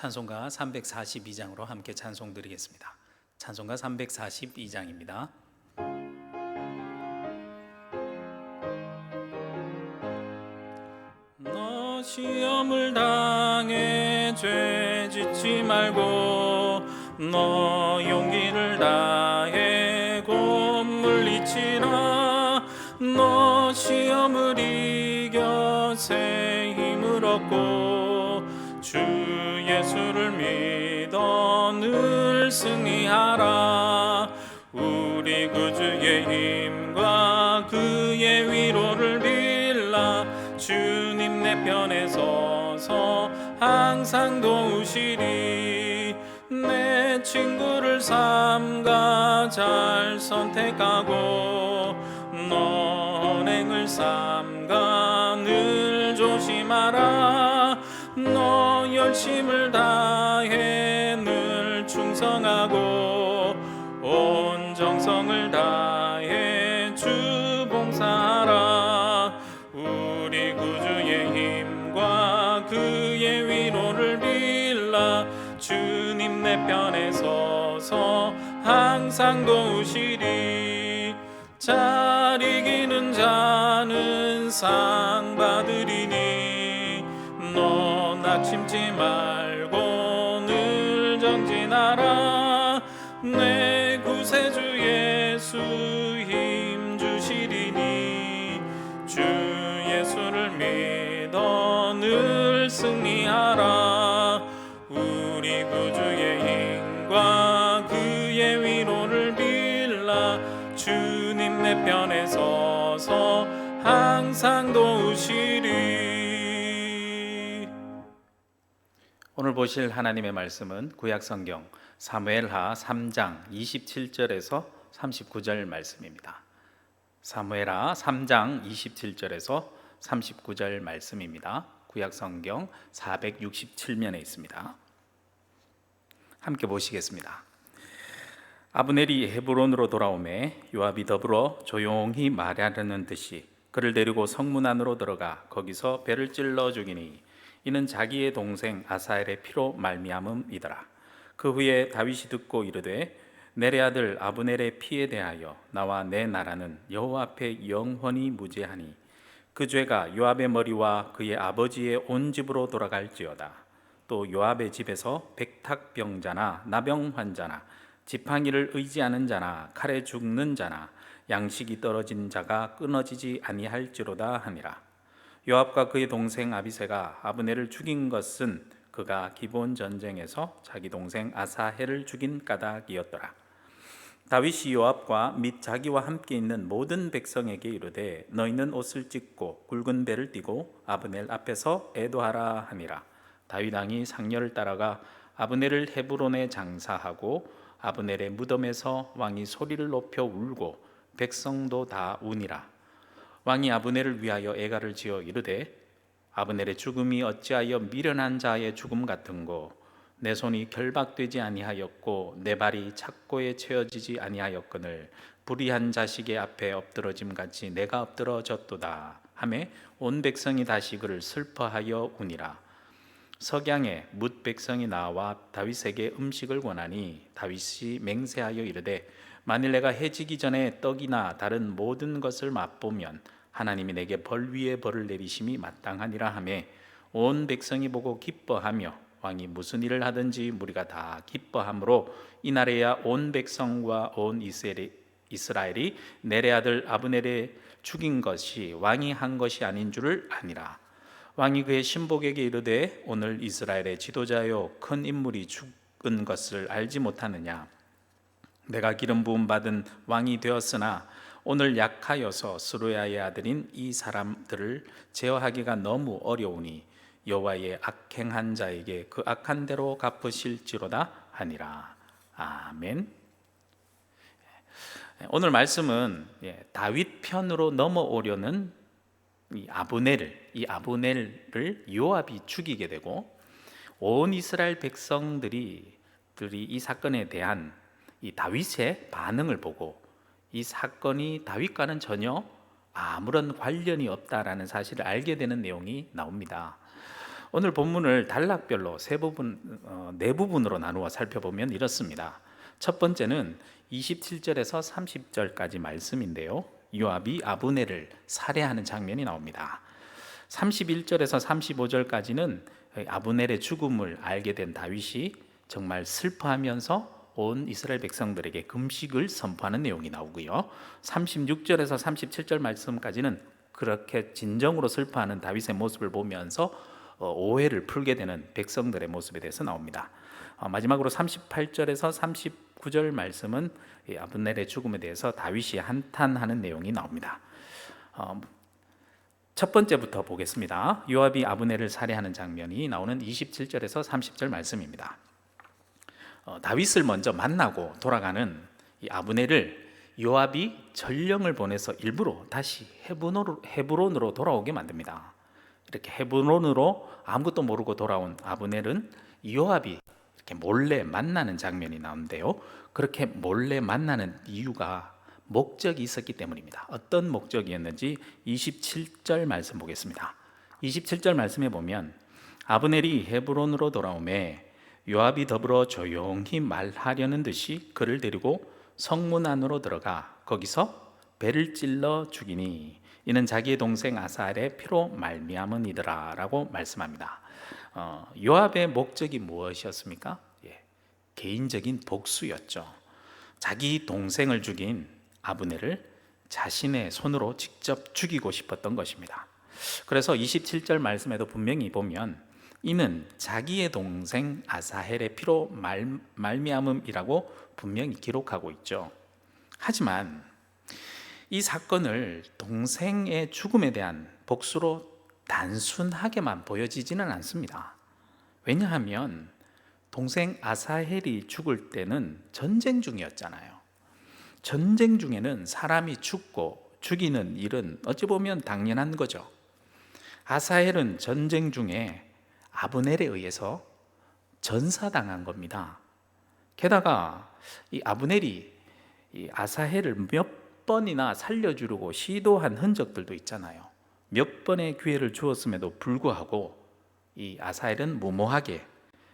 찬송가 342장으로 함께 찬송 드리겠습니다. 찬송가 342장입니다. 너 시험을 당해 죄 짓지 말고 너 용기를 다해 곧 물리치라. 너 시험을 이겨 새 힘을 얻고 주 예수를 믿어 늘 승리하라. 우리 구주의 힘과 그의 위로를 빌라. 주님 내 편에 서서 항상 도우시리. 내 친구를 삼가 잘 선택하고 너 언행을 삼가 늘 조심하라. 너 열심을 다해 늘 충성하고 온 정성을 다해 주 봉사하라. 우리 구주의 힘과 그의 위로를 빌라. 주님 내 편에 서서 항상 도우시리. 잘 이기는 자는 상 받으리니 너 낙심지 말고 늘 정진하라. 내 구세주 예수 힘 주시리니 주 예수를 믿어 늘 승리하라. 우리 구주의 힘과 그의 위로를 빌라. 주님 내 편에 서서 항상 도우시리. 오늘 보실 하나님의 말씀은 구약성경 사무엘하 3장 27절에서 39절 말씀입니다. 사무엘하 3장 27절에서 39절 말씀입니다. 구약성경 467면에 있습니다. 함께 보시겠습니다. 아브넬이 헤브론으로 돌아오매 요압이 더불어 조용히 말하려는 듯이 그를 데리고 성문 안으로 들어가 거기서 배를 찔러 죽이니 이는 자기의 동생 아사엘의 피로 말미암음이더라. 그 후에 다윗이 듣고 이르되 넬의 아들 아브넬의 피에 대하여 나와 내 나라는 여호와 앞에 영원히 무죄하니 그 죄가 요압의 머리와 그의 아버지의 온 집으로 돌아갈지어다. 또 요압의 집에서 백탁병자나 나병 환자나 지팡이를 의지하는 자나 칼에 죽는 자나 양식이 떨어진 자가 끊어지지 아니할지로다 하니라. 요압과 그의 동생 아비새가 아브넬을 죽인 것은 그가 기본 전쟁에서 자기 동생 아사헬을 죽인 까닭이었더라. 다윗이 요압과 및 자기와 함께 있는 모든 백성에게 이르되 너희는 옷을 찢고 굵은 배를 띠고 아브넬 앞에서 애도하라 하니라. 다윗 왕이 상렬을 따라가 아브넬을 헤브론에 장사하고 아브넬의 무덤에서 왕이 소리를 높여 울고 백성도 다 우니라. 왕이 아브넬을 위하여 애가를 지어 이르되 아브넬의 죽음이 어찌하여 미련한 자의 죽음 같은고 내 손이 결박되지 아니하였고 내 발이 착고에 채어지지 아니하였거늘 불의한 자식의 앞에 엎드러짐 같이 내가 엎드러졌도다 하매 온 백성이 다시 그를 슬퍼하여 우니라. 석양에 뭇 백성이 나와 다윗에게 음식을 권하니 다윗이 맹세하여 이르되 만일 내가 해지기 전에 떡이나 다른 모든 것을 맛보면 하나님이 내게 벌 위에 벌을 내리심이 마땅하니라 하매 온 백성이 보고 기뻐하며 왕이 무슨 일을 하든지 무리가 다 기뻐하므로 이날에야 온 백성과 온 이스라엘이 넬의 아들 아브넬의 죽인 것이 왕이 한 것이 아닌 줄을 아니라. 왕이 그의 신복에게 이르되 오늘 이스라엘의 지도자요 큰 인물이 죽은 것을 알지 못하느냐. 내가 기름 부음 받은 왕이 되었으나 오늘 약하여서 스루야의 아들인 이 사람들을 제어하기가 너무 어려우니 여호와의 악행한 자에게 그 악한 대로 갚으실지로다 하니라. 아멘. 오늘 말씀은 다윗 편으로 넘어오려는 이 아브넬을 요압이 죽이게 되고 온 이스라엘 백성들이 이 사건에 대한 이 다윗의 반응을 보고 이 사건이 다윗과는 전혀 아무런 관련이 없다라는 사실을 알게 되는 내용이 나옵니다. 오늘 본문을 단락별로 네 부분으로 나누어 살펴보면 이렇습니다. 첫 번째는 27절에서 30절까지 말씀인데요. 요압이 아브넬을 살해하는 장면이 나옵니다. 31절에서 35절까지는 아브넬의 죽음을 알게 된 다윗이 정말 슬퍼하면서 온 이스라엘 백성들에게 금식을 선포하는 내용이 나오고요. 36절에서 37절 말씀까지는 그렇게 진정으로 슬퍼하는 다윗의 모습을 보면서 오해를 풀게 되는 백성들의 모습에 대해서 나옵니다. 마지막으로 38절에서 39절 말씀은 아브넬의 죽음에 대해서 다윗이 한탄하는 내용이 나옵니다. 첫 번째부터 보겠습니다. 요압이 아브넬을 살해하는 장면이 나오는 27절에서 30절 말씀입니다. 다윗을 먼저 만나고 돌아가는 이 아브넬을 요압이 전령을 보내서 일부러 다시 헤브론으로 돌아오게 만듭니다. 이렇게 헤브론으로 아무것도 모르고 돌아온 아브넬은 요압이 이렇게 몰래 만나는 장면이 나오는데요. 그렇게 몰래 만나는 이유가 목적이 있었기 때문입니다. 어떤 목적이었는지 27절 말씀 보겠습니다. 27절 말씀에 보면 아브넬이 헤브론으로 돌아오매 요압이 더불어 조용히 말하려는 듯이 그를 데리고 성문 안으로 들어가 거기서 배를 찔러 죽이니 이는 자기의 동생 아사엘의 피로 말미암은이더라 라고 말씀합니다. 요압의 목적이 무엇이었습니까? 개인적인 복수였죠. 자기 동생을 죽인 아브넬을 자신의 손으로 직접 죽이고 싶었던 것입니다. 그래서 27절 말씀에도 분명히 보면 이는 자기의 동생 아사헬의 피로 말미암음이라고 분명히 기록하고 있죠. 하지만 이 사건을 동생의 죽음에 대한 복수로 단순하게만 보여지지는 않습니다. 왜냐하면 동생 아사헬이 죽을 때는 전쟁 중이었잖아요. 전쟁 중에는 사람이 죽고 죽이는 일은 어찌 보면 당연한 거죠. 아사헬은 전쟁 중에 아브넬에 의해서 전사당한 겁니다. 게다가 이 아브넬이 이 아사헬을 몇 번이나 살려주려고 시도한 흔적들도 있잖아요. 몇 번의 기회를 주었음에도 불구하고 이 아사헬은 무모하게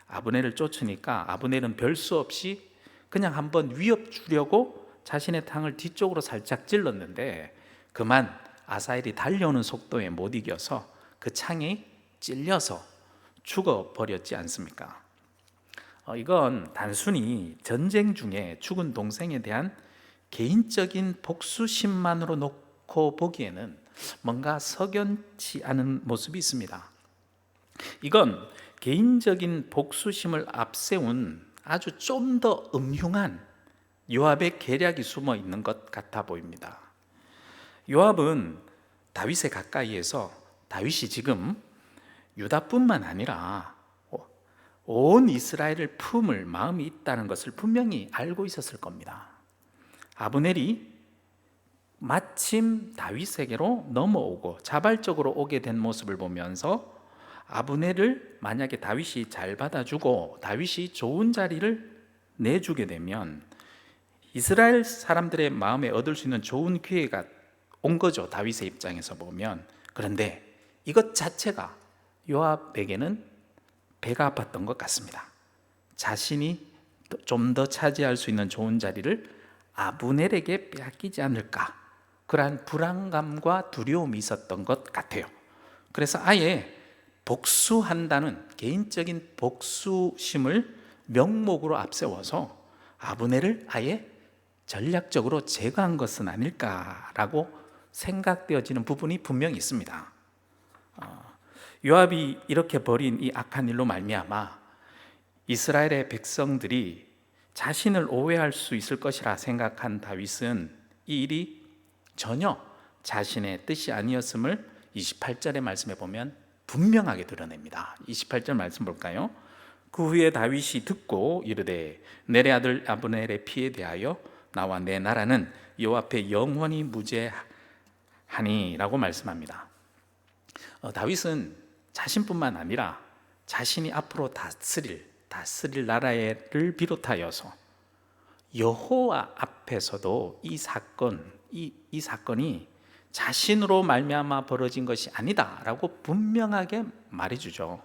아브넬을 쫓으니까 아브넬은 별 수 없이 그냥 한번 위협 주려고 자신의 탕을 뒤쪽으로 살짝 찔렀는데 그만 아사헬이 달려오는 속도에 못 이겨서 그 창이 찔려서 죽어버렸지 않습니까? 이건 단순히 전쟁 중에 죽은 동생에 대한 개인적인 복수심만으로 놓고 보기에는 뭔가 석연치 않은 모습이 있습니다. 이건 개인적인 복수심을 앞세운 아주 좀 더 음흉한 요압의 계략이 숨어 있는 것 같아 보입니다. 요압은 다윗의 가까이에서 다윗이 지금 유다뿐만 아니라 온 이스라엘을 품을 마음이 있다는 것을 분명히 알고 있었을 겁니다. 아브넬이 마침 다윗에게로 넘어오고 자발적으로 오게 된 모습을 보면서 아브넬을 만약에 다윗이 잘 받아주고 다윗이 좋은 자리를 내주게 되면 이스라엘 사람들의 마음에 얻을 수 있는 좋은 기회가 온 거죠. 다윗의 입장에서 보면. 그런데 이것 자체가 요압에게는 배가 아팠던 것 같습니다. 자신이 좀 더 차지할 수 있는 좋은 자리를 아브넬에게 빼앗기지 않을까, 그러한 불안감과 두려움이 있었던 것 같아요. 그래서 아예 복수한다는 개인적인 복수심을 명목으로 앞세워서 아브넬을 아예 전략적으로 제거한 것은 아닐까라고 생각되어지는 부분이 분명히 있습니다. 요압이 이렇게 벌인 이 악한 일로 말미암아 이스라엘의 백성들이 자신을 오해할 수 있을 것이라 생각한 다윗은 이 일이 전혀 자신의 뜻이 아니었음을 28절의 말씀에 보면 분명하게 드러냅니다. 28절 말씀 볼까요? 그 후에 다윗이 듣고 이르되 넬의 아들 아브넬의 피에 대하여 나와 내 나라는 여호와 앞에 영원히 무죄하니 라고 말씀합니다. 다윗은 자신뿐만 아니라 자신이 앞으로 다스릴 나라를 비롯하여서 여호와 앞에서도 이 사건이 자신으로 말미암아 벌어진 것이 아니다라고 분명하게 말해주죠.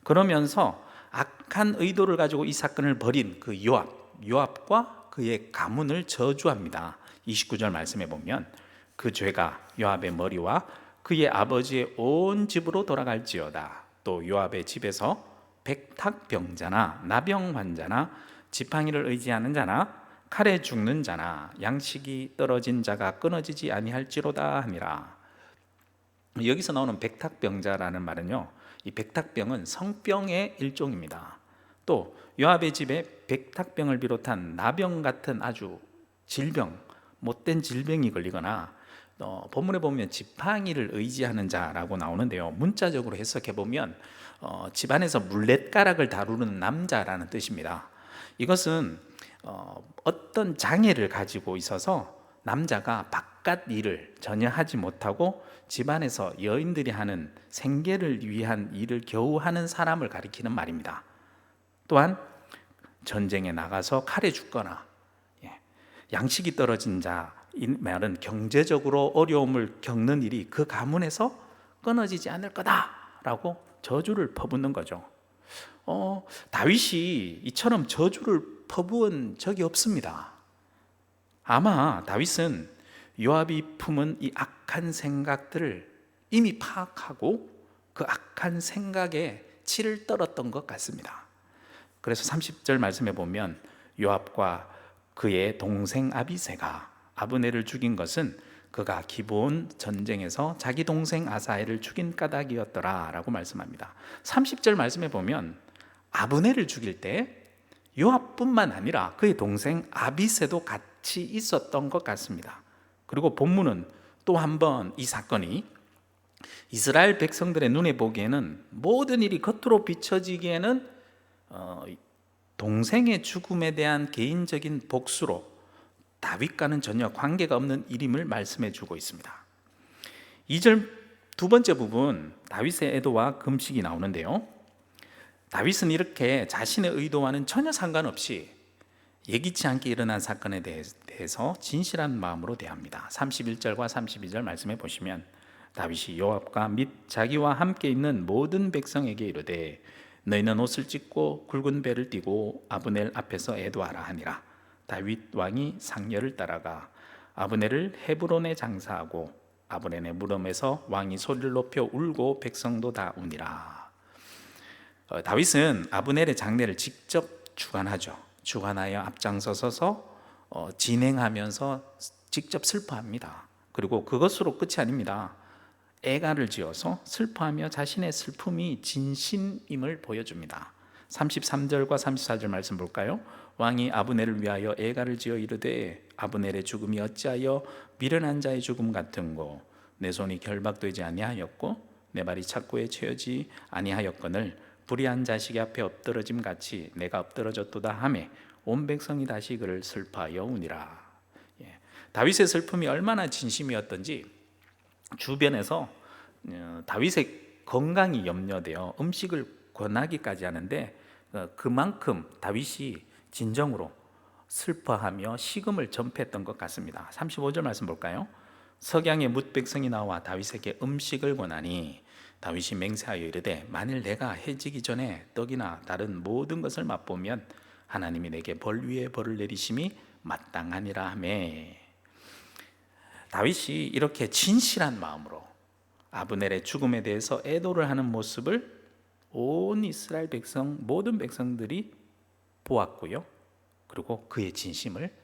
그러면서 악한 의도를 가지고 이 사건을 벌인 그 요압과 그의 가문을 저주합니다. 29절 말씀해 보면 그 죄가 요압의 머리와 그의 아버지의 온 집으로 돌아갈지어다. 또 요압의 집에서 백탁병자나 나병 환자나 지팡이를 의지하는 자나 칼에 죽는 자나 양식이 떨어진 자가 끊어지지 아니할지로다 하니라. 여기서 나오는 백탁병자라는 말은요, 이 백탁병은 성병의 일종입니다. 또 요압의 집에 백탁병을 비롯한 나병 같은 아주 질병, 못된 질병이 걸리거나 본문에 보면 지팡이를 의지하는 자라고 나오는데요, 문자적으로 해석해 보면 집안에서 물렛가락을 다루는 남자라는 뜻입니다. 이것은 어떤 장애를 가지고 있어서 남자가 바깥 일을 전혀 하지 못하고 집안에서 여인들이 하는 생계를 위한 일을 겨우 하는 사람을 가리키는 말입니다. 또한 전쟁에 나가서 칼에 죽거나 양식이 떨어진 자, 이 말은 경제적으로 어려움을 겪는 일이 그 가문에서 끊어지지 않을 거다라고 저주를 퍼붓는 거죠. 다윗이 이처럼 저주를 퍼부은 적이 없습니다. 아마 다윗은 요압이 품은 이 악한 생각들을 이미 파악하고 그 악한 생각에 치를 떨었던 것 같습니다. 그래서 30절 말씀해 보면 요압과 그의 동생 아비새가 아브넬을 죽인 것은 그가 기브온 전쟁에서 자기 동생 아사엘을 죽인 까닭이었더라 라고 말씀합니다. 30절 말씀해 보면 아브넬을 죽일 때 요압뿐만 아니라 그의 동생 아비새도 같이 있었던 것 같습니다. 그리고 본문은 또 한 번 이 사건이 이스라엘 백성들의 눈에 보기에는 모든 일이 겉으로 비춰지기에는 동생의 죽음에 대한 개인적인 복수로 다윗과는 전혀 관계가 없는 일임을 말씀해 주고 있습니다. 2절 두 번째 부분, 다윗의 애도와 금식이 나오는데요, 다윗은 이렇게 자신의 의도와는 전혀 상관없이 예기치 않게 일어난 사건에 대해서 진실한 마음으로 대합니다. 31절과 32절 말씀해 보시면 다윗이 요압과 및 자기와 함께 있는 모든 백성에게 이르되 너희는 옷을 찢고 굵은 배를 띠고 아브넬 앞에서 애도하라 하니라. 다윗 왕이 상렬을 따라가 아브넬을 헤브론에 장사하고 아브넬의 무덤에서 왕이 소리를 높여 울고 백성도 다 우니라. 다윗은 아브넬의 장례를 직접 주관하죠. 주관하여 앞장서서 진행하면서 직접 슬퍼합니다. 그리고 그것으로 끝이 아닙니다. 애가를 지어서 슬퍼하며 자신의 슬픔이 진심임을 보여줍니다. 33절과 34절 말씀 볼까요? 왕이 아브넬을 위하여 애가를 지어 이르되 아브넬의 죽음이 어찌하여 미련한 자의 죽음 같은고 내 손이 결박되지 아니하였고 내 발이 착고에 채어지 아니하였거늘 불의한 자식 앞에 엎드러짐 같이 내가 엎드러졌도다 하매 온 백성이 다시 그를 슬퍼하여 우니라. 다윗의 슬픔이 얼마나 진심이었던지 주변에서 다윗의 건강이 염려되어 음식을 권하기까지 하는데 그만큼 다윗이 진정으로 슬퍼하며 식음을 전폐했던 것 같습니다. 35절 말씀 볼까요? 석양의 뭇 백성이 나와 다윗에게 음식을 권하니 다윗이 맹세하여 이르되 만일 내가 해지기 전에 떡이나 다른 모든 것을 맛보면 하나님이 내게 벌 위에 벌을 내리심이 마땅하니라 하매. 다윗이 이렇게 진실한 마음으로 아브넬의 죽음에 대해서 애도를 하는 모습을 온 이스라엘 백성, 모든 백성들이 보았고요, 그리고 그의 진심을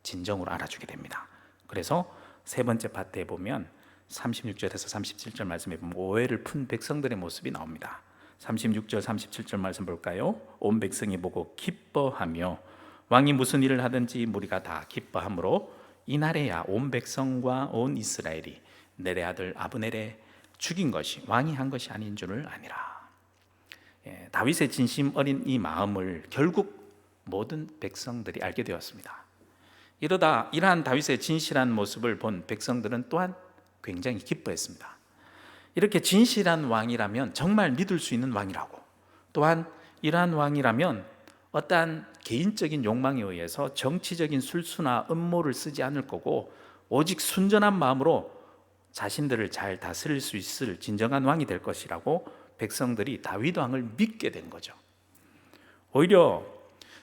진정으로 알아주게 됩니다. 그래서 세 번째 파트에 보면 36절에서 37절 말씀에 보면 오해를 푼 백성들의 모습이 나옵니다. 36절 37절 말씀 볼까요? 온 백성이 보고 기뻐하며 왕이 무슨 일을 하든지 무리가 다 기뻐하므로 이날에야 온 백성과 온 이스라엘이 넬의 아들 아브넬의 죽인 것이 왕이 한 것이 아닌 줄을 아니라. 다윗의 진심 어린 이 마음을 결국 모든 백성들이 알게 되었습니다. 이러다 이러한 다윗의 진실한 모습을 본 백성들은 또한 굉장히 기뻐했습니다. 이렇게 진실한 왕이라면 정말 믿을 수 있는 왕이라고, 또한 이러한 왕이라면 어떠한 개인적인 욕망에 의해서 정치적인 술수나 음모를 쓰지 않을 거고 오직 순전한 마음으로 자신들을 잘 다스릴 수 있을 진정한 왕이 될 것이라고 백성들이 다윗 왕을 믿게 된 거죠. 오히려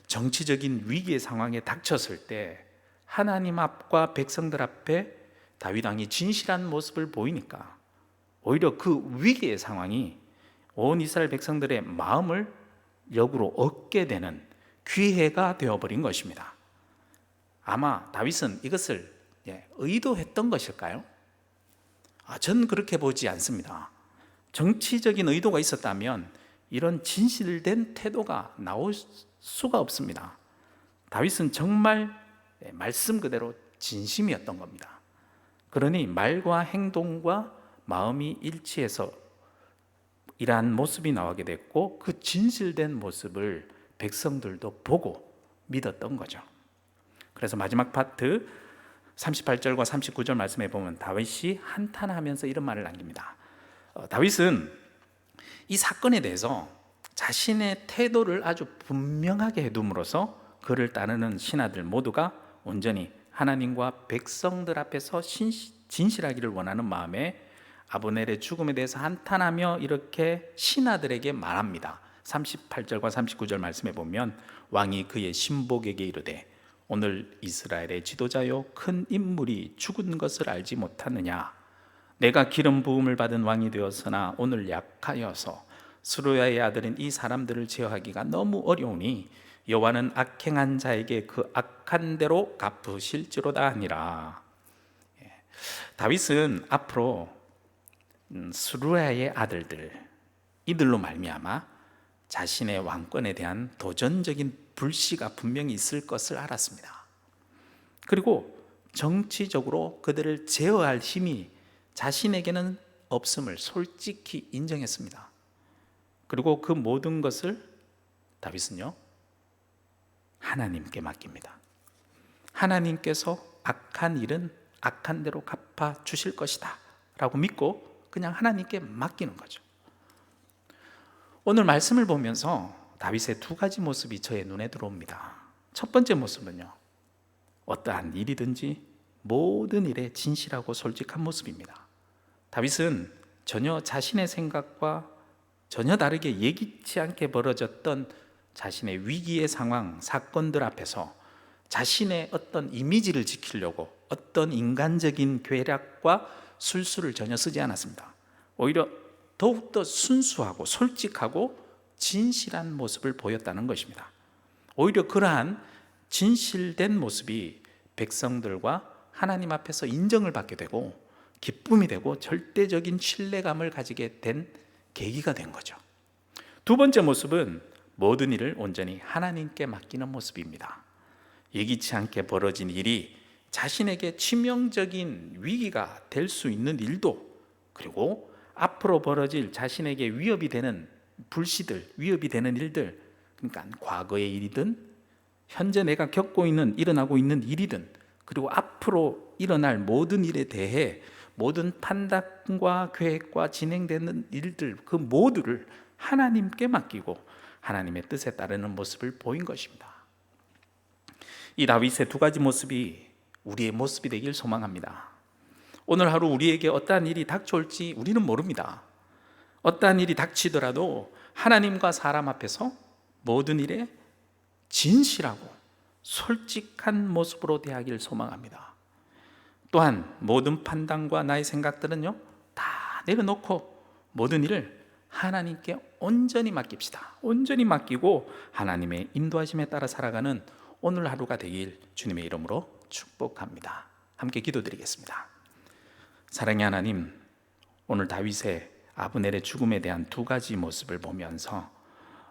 정치적인 위기의 상황에 닥쳤을 때 하나님 앞과 백성들 앞에 다윗 왕이 진실한 모습을 보이니까 오히려 그 위기의 상황이 온 이스라엘 백성들의 마음을 역으로 얻게 되는 기회가 되어버린 것입니다. 아마 다윗은 이것을 의도했던 것일까요? 저는 그렇게 보지 않습니다. 정치적인 의도가 있었다면 이런 진실된 태도가 나올 수가 없습니다. 다윗은 정말 말씀 그대로 진심이었던 겁니다. 그러니 말과 행동과 마음이 일치해서 이러한 모습이 나오게 됐고, 그 진실된 모습을 백성들도 보고 믿었던 거죠. 그래서 마지막 파트 38절과 39절 말씀에 보면 다윗이 한탄하면서 이런 말을 남깁니다. 다윗은 이 사건에 대해서 자신의 태도를 아주 분명하게 해둠으로써 그를 따르는 신하들 모두가 온전히 하나님과 백성들 앞에서 진실하기를 원하는 마음에 아브넬의 죽음에 대해서 한탄하며 이렇게 신하들에게 말합니다. 38절과 39절 말씀에 보면 왕이 그의 신복에게 이르되 오늘 이스라엘의 지도자요 큰 인물이 죽은 것을 알지 못하느냐? 내가 기름 부음을 받은 왕이 되었으나 오늘 약하여서 스루야의 아들인 이 사람들을 제어하기가 너무 어려우니 여호와는 악행한 자에게 그 악한 대로 갚으실지로다 하니라. 다윗은 앞으로 스루야의 아들들 이들로 말미암아 자신의 왕권에 대한 도전적인 불씨가 분명히 있을 것을 알았습니다. 그리고 정치적으로 그들을 제어할 힘이 자신에게는 없음을 솔직히 인정했습니다. 그리고 그 모든 것을 다윗은요 하나님께 맡깁니다. 하나님께서 악한 일은 악한 대로 갚아 주실 것이다 라고 믿고 그냥 하나님께 맡기는 거죠. 오늘 말씀을 보면서 다윗의 두 가지 모습이 저의 눈에 들어옵니다. 첫 번째 모습은요, 어떠한 일이든지 모든 일에 진실하고 솔직한 모습입니다. 다윗은 전혀 자신의 생각과 전혀 다르게 예기치 않게 벌어졌던 자신의 위기의 상황, 사건들 앞에서 자신의 어떤 이미지를 지키려고 어떤 인간적인 괴략과 술수를 전혀 쓰지 않았습니다. 오히려 더욱더 순수하고 솔직하고 진실한 모습을 보였다는 것입니다. 오히려 그러한 진실된 모습이 백성들과 하나님 앞에서 인정을 받게 되고 기쁨이 되고 절대적인 신뢰감을 가지게 된 계기가 된 거죠. 두 번째 모습은 모든 일을 온전히 하나님께 맡기는 모습입니다. 예기치 않게 벌어진 일이 자신에게 치명적인 위기가 될 수 있는 일도, 그리고 앞으로 벌어질 자신에게 위협이 되는 불씨들, 위협이 되는 일들, 그러니까 과거의 일이든 현재 내가 겪고 있는, 일어나고 있는 일이든, 그리고 앞으로 일어날 모든 일에 대해 모든 판단과 계획과 진행되는 일들, 그 모두를 하나님께 맡기고 하나님의 뜻에 따르는 모습을 보인 것입니다. 이 다윗의 두 가지 모습이 우리의 모습이 되길 소망합니다. 오늘 하루 우리에게 어떠한 일이 닥쳐올지 우리는 모릅니다. 어떠한 일이 닥치더라도 하나님과 사람 앞에서 모든 일에 진실하고 솔직한 모습으로 대하기를 소망합니다. 또한 모든 판단과 나의 생각들은요 다 내려놓고 모든 일을 하나님께 온전히 맡깁시다. 온전히 맡기고 하나님의 인도하심에 따라 살아가는 오늘 하루가 되길 주님의 이름으로 축복합니다. 함께 기도드리겠습니다. 사랑의 하나님, 오늘 다윗의 아브넬의 죽음에 대한 두 가지 모습을 보면서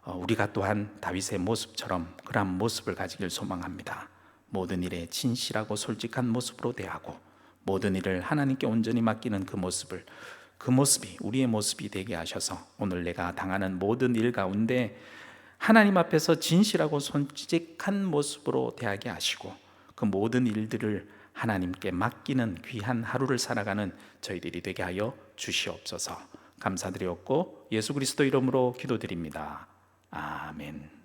우리가 또한 다윗의 모습처럼 그러한 모습을 가지길 소망합니다. 모든 일에 진실하고 솔직한 모습으로 대하고 모든 일을 하나님께 온전히 맡기는 그 모습이 우리의 모습이 되게 하셔서 오늘 내가 당하는 모든 일 가운데 하나님 앞에서 진실하고 솔직한 모습으로 대하게 하시고 그 모든 일들을 하나님께 맡기는 귀한 하루를 살아가는 저희들이 되게 하여 주시옵소서. 감사드리옵고 예수 그리스도 이름으로 기도드립니다. 아멘.